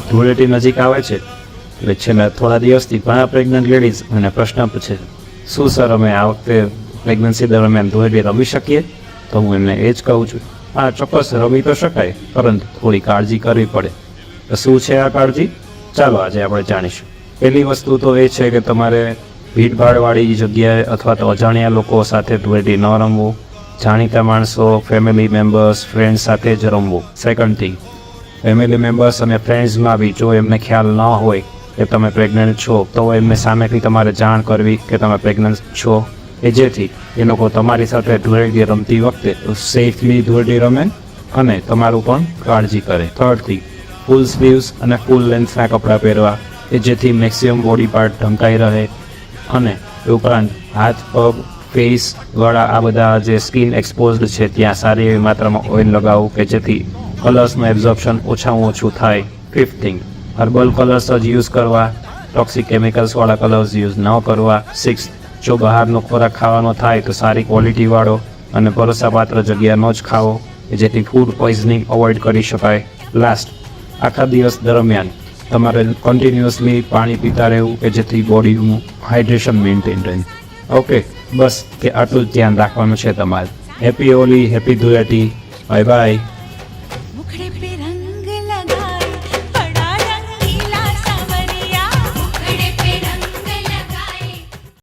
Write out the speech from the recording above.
ધૂળેટી નજીક આવે છે એટલે છેલ્લા થોડા દિવસથી ઘણા પ્રેગ્નન્ટ લેડીઝ મને પ્રશ્ન પૂછે શું સર અમે આ વખતે પ્રેગ્નન્સી દરમિયાન ધૂળેટી રમી શકીએ? તો હું એમને એ જ કહું છું, હા ચોક્કસ રમી તો શકાય, પરંતુ થોડી કાળજી કરવી પડે. તો શું છે આ કાળજી? ચાલો આજે આપણે જાણીશું. પહેલી વસ્તુ તો એ છે કે તમારે ભીડભાડવાળી જગ્યાએ અથવા તો અજાણ્યા લોકો સાથે ધૂળેટી ન રમવું. જાણીતા માણસો, ફેમિલી મેમ્બર્સ, ફ્રેન્ડ્સ સાથે જ રમવું. સેકન્ડ થિંગ, ફેમિલી મેમ્બર્સ અને ફ્રેન્ડ્સમાં બી જો એમને ખ્યાલ ન હોય કે તમે પ્રેગ્નન્ટ છો તો એમને સામેથી તમારે જાણ કરવી કે તમે પ્રેગ્નન્ટ છો, કે જેથી એ લોકો તમારી સાથે ધૂળેટી રમતી વખતે સેફલી ધૂળેટી રમે અને તમારું પણ કાળજી કરે. થર્ડ થિંગ, ફૂલ સ્લીવ્સ અને ફૂલ લેન્થના કપડાં પહેરવા કે જેથી મેક્સિમમ બોડી પાર્ટ ઢંકાઈ રહે. અને એ ઉપરાંત હાથ, પગ, ફેસ, ગળા આ બધા જે સ્કિન એક્સપોઝડ છે ત્યાં સારી એવી માત્રામાં ઓઇલ લગાવવું કે જેથી કલર્સનું એબ્ઝોર્પ્શન ઓછામાં ઓછું થાય. ફિફ્થ થિંગ, હર્બલ કલર્સ જ યુઝ કરવા, ટોક્સિક કેમિકલ્સવાળા કલર્સ યુઝ ન કરવા. સિક્સ્થ, જો બહારનો ખોરાક ખાવાનો થાય તો સારી ક્વોલિટીવાળો અને ભરોસાપાત્ર જગ્યાનો જ ખાવો કે જેથી ફૂડ પોઈઝનિંગ અવોઇડ કરી શકાય. લાસ્ટ, આખા દિવસ દરમિયાન તમારે કન્ટિન્યુઅસલી પાણી પીતા રહેવું કે જેથી બોડીનું હાઇડ્રેશન મેન્ટેન રહે. ઓકે, બસ કે આટલું જ ધ્યાન રાખવાનું છે તમારે. Happy Holi, happy Dhuleti, bye bye.